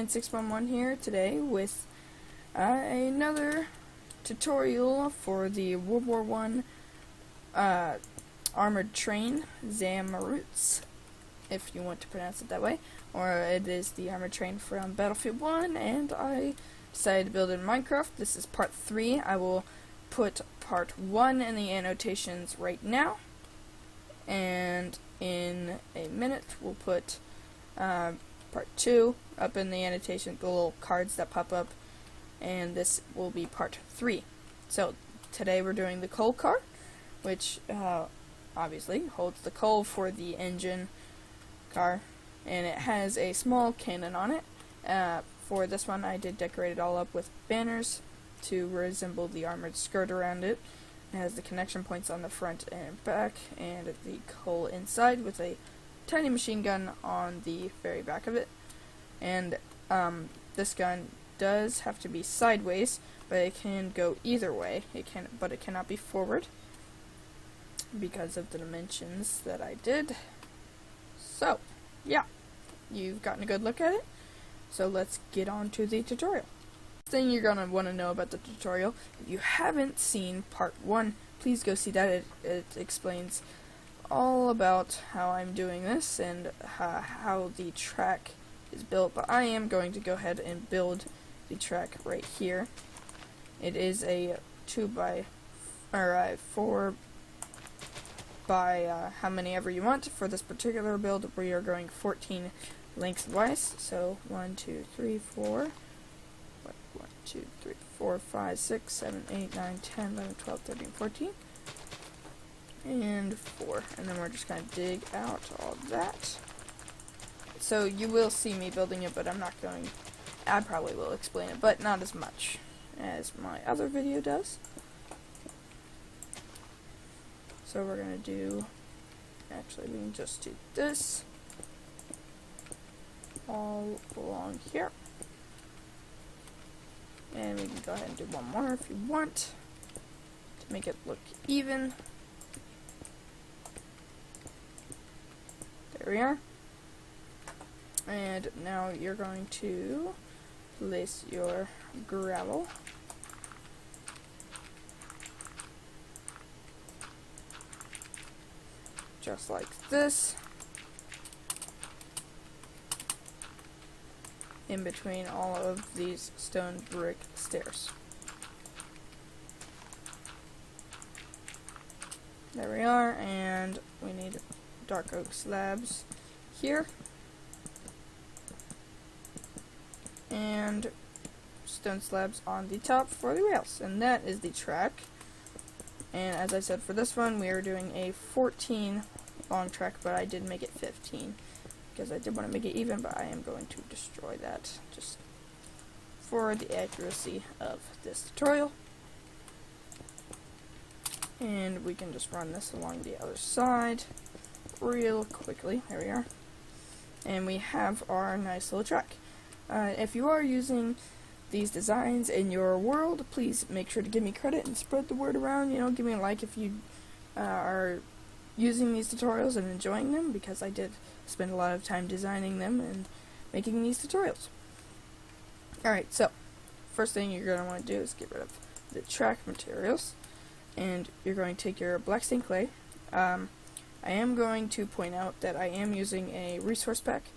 WW1 here today with another tutorial for the WW1 armored train, zaniac, if you want to pronounce it that way, or it is the armored train from Battlefield 1, and I decided to build it in Minecraft. This is part 3. I will put part 1 in the annotations right now, and in a minute we'll put part 2 up in the annotation, the little cards that pop up, and this will be part 3. So today we're doing the coal car, which obviously holds the coal for the engine car, and it has a small cannon on it. For this one I did decorate it all up with banners to resemble the armored skirt around it. It has the connection points on the front and back, and the coal inside with a tiny machine gun on the very back of it. And this gun does have to be sideways, but it can go either way. But it cannot be forward because of the dimensions that I did. So, yeah, you've gotten a good look at it. So let's get on to the tutorial. Thing you're gonna want to know about the tutorial, if you haven't seen part 1, please go see that. It explains all about how I'm doing this and how the track is built, but I am going to go ahead and build the track right here. It is a 4 by how many ever you want. For this particular build we are going 14 lengthwise, so 1, 2, 3, 4 1, 2, 3, 4, 5, 6, 7, 8, 9, 10, 11, 12, 13, 14, and 4. And then we're just going to dig out all that. So you will see me building it, but I'm not going... I probably will explain it, but not as much as my other video does. So we're going to do... Actually, we can just do this all along here. And we can go ahead and do one more if you want, to make it look even. There we are. And now you're going to place your gravel just like this, in between all of these stone brick stairs. There we are, and we need dark oak slabs here, and stone slabs on the top for the rails, and that is the track. And as I said, for this one we are doing a 14 long track, but I did make it 15 because I did want to make it even, but I am going to destroy that just for the accuracy of this tutorial. And we can just run this along the other side real quickly. There we are. And we have our nice little track. If you are using these designs in your world, please make sure to give me credit and spread the word around. You know, give me a like if you are using these tutorials and enjoying them, because I did spend a lot of time designing them and making these tutorials. Alright, so first thing you're going to want to do is get rid of the track materials, and you're going to take your black stained clay. I am going to point out that I am using a resource pack,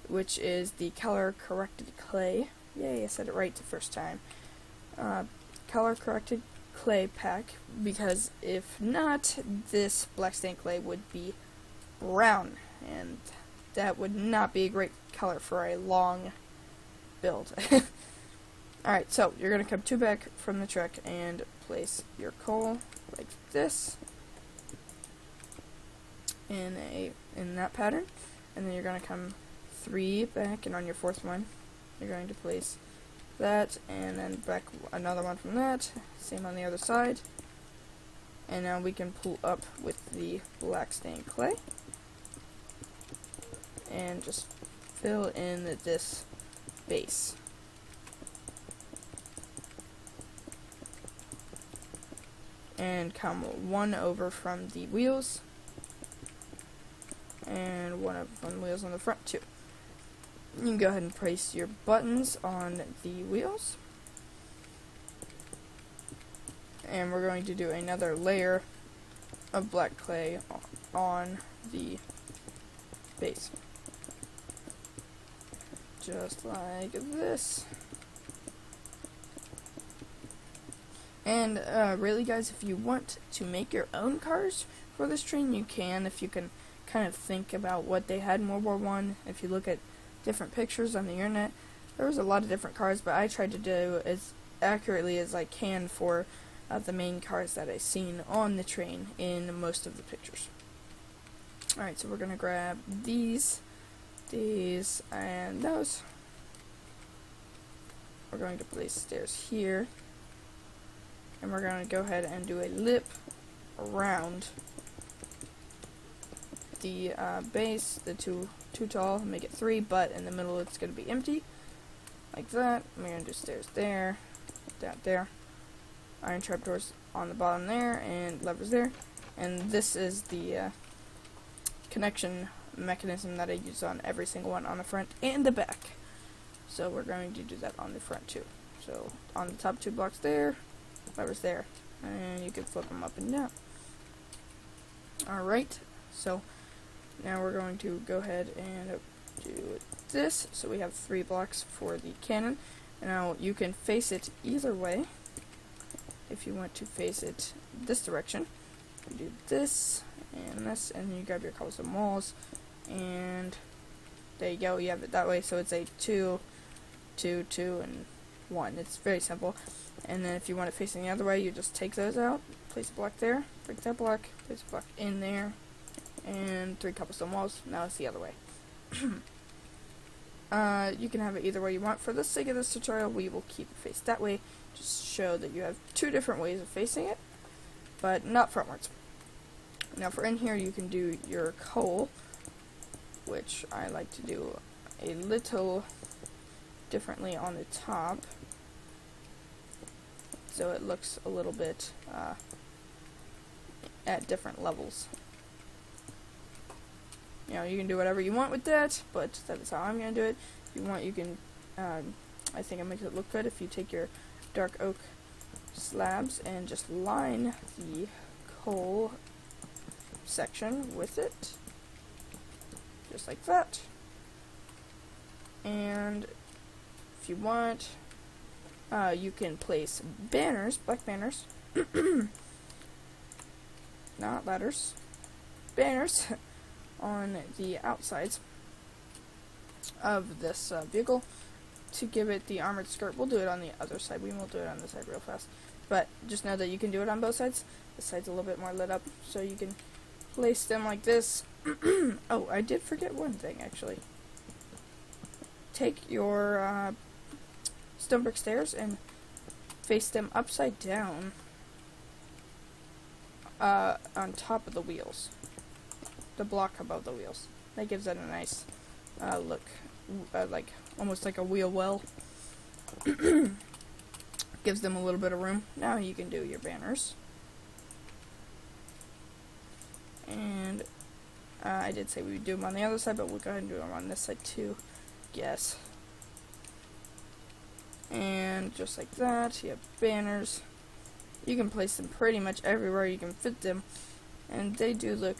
which is the color corrected clay. Yay, I said it right the first time. Color corrected clay pack, because if not, this black stained clay would be brown, and that would not be a great color for a long build. Alright, so you're going to come 2 back from the track and place your coal like this in that pattern, and then you're going to come 3 back, and on your 4th one you're going to place that, and then back another one from that, same on the other side. And now we can pull up with the black stained clay and just fill in this base. And come 1 over from the wheels, and one of the wheels on the front too. You can go ahead and place your buttons on the wheels. And we're going to do another layer of black clay on the base. Just like this. And really guys, if you want to make your own cars for this train, you can, if you can kind of think about what they had in World War I. If you look at different pictures on the internet, there was a lot of different cars, but I tried to do as accurately as I can for the main cars that I seen on the train in most of the pictures. Alright, so we're going to grab these, and those. We're going to place stairs here, and we're going to go ahead and do a lip around the base, the too tall, make it 3, but in the middle it's going to be empty, like that. We're going to do stairs there, down there, iron trapdoors on the bottom there, and levers there, and this is the connection mechanism that I use on every single one on the front and the back. So we're going to do that on the front too. So on the top 2 blocks there, levers there, and you can flip them up and down. Alright, so now we're going to go ahead and do this. So we have 3 blocks for the cannon. And now you can face it either way. If you want to face it this direction, you do this, and then you grab your cobblestone walls, and there you go, you have it that way. So it's a 2, 2, 2, and 1. It's very simple. And then if you want it facing the other way, you just take those out, place a block there, break that block, place a block in there, and 3 cobblestone walls. Now it's the other way. You can have it either way you want. For the sake of this tutorial, we will keep it faced that way, just show that you have 2 different ways of facing it, but not frontwards. Now for in here, you can do your coal, which I like to do a little differently on the top, so it looks a little bit at different levels. You know, you can do whatever you want with that, but that is how I'm going to do it. If you want, you can, I think it makes it look good if you take your dark oak slabs and just line the coal section with it, just like that. And if you want, you can place banners, black banners, not ladders, banners, on the outsides of this vehicle to give it the armored skirt. We'll do it on the other side. We won't do it on this side real fast. But just know that you can do it on both sides. This side's a little bit more lit up, so you can place them like this. Oh, I did forget one thing, actually. Take your stone brick stairs and face them upside down on top of the wheels. The block above the wheels. That gives it a nice look, like almost like a wheel well. Gives them a little bit of room. Now you can do your banners. And I did say we would do them on the other side, but we'll go ahead and do them on this side too. Yes. And just like that, you have banners. You can place them pretty much everywhere you can fit them, and they do look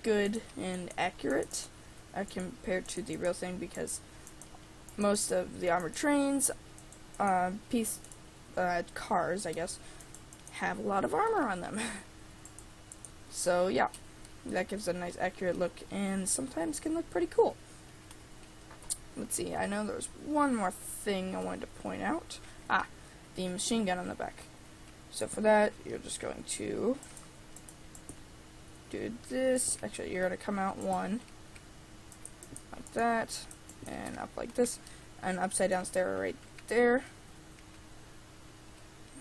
good and accurate compared to the real thing, because most of the armored trains, cars, I guess, have a lot of armor on them. So yeah, that gives it a nice accurate look, and sometimes can look pretty cool. Let's see, I know there's one more thing I wanted to point out. The machine gun on the back. So for that, you're just going to do this. Actually, you're going to come out one, like that, and up like this, and upside down stair right there.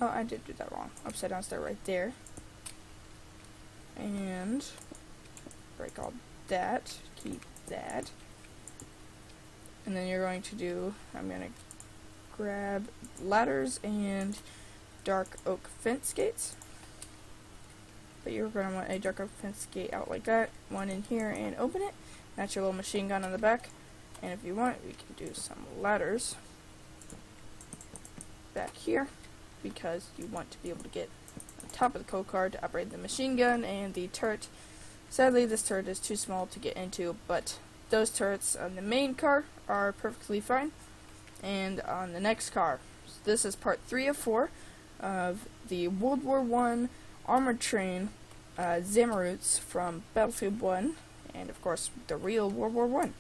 Oh, I did do that wrong. Upside down stair right there. And break all that, keep that. And then you're going to do, I'm going to grab ladders and dark oak fence gates. But you're going to want a dark oak fence gate out like that, one in here, and open it. That's your little machine gun on the back. And if you want, we can do some ladders back here, because you want to be able to get on top of the coal car to operate the machine gun and the turret. Sadly, this turret is too small to get into, but those turrets on the main car are perfectly fine. And on the next car, so this is part 3 of 4 of the World War I armored train Zamaroots from Battlefield 1, and of course the real World War I.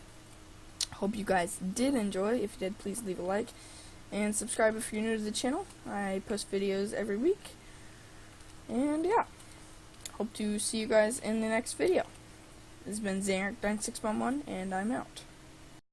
Hope you guys did enjoy. If you did, please leave a like and subscribe if you're new to the channel. I post videos every week. And yeah, hope to see you guys in the next video. This has been zaniac 9611, and I'm out.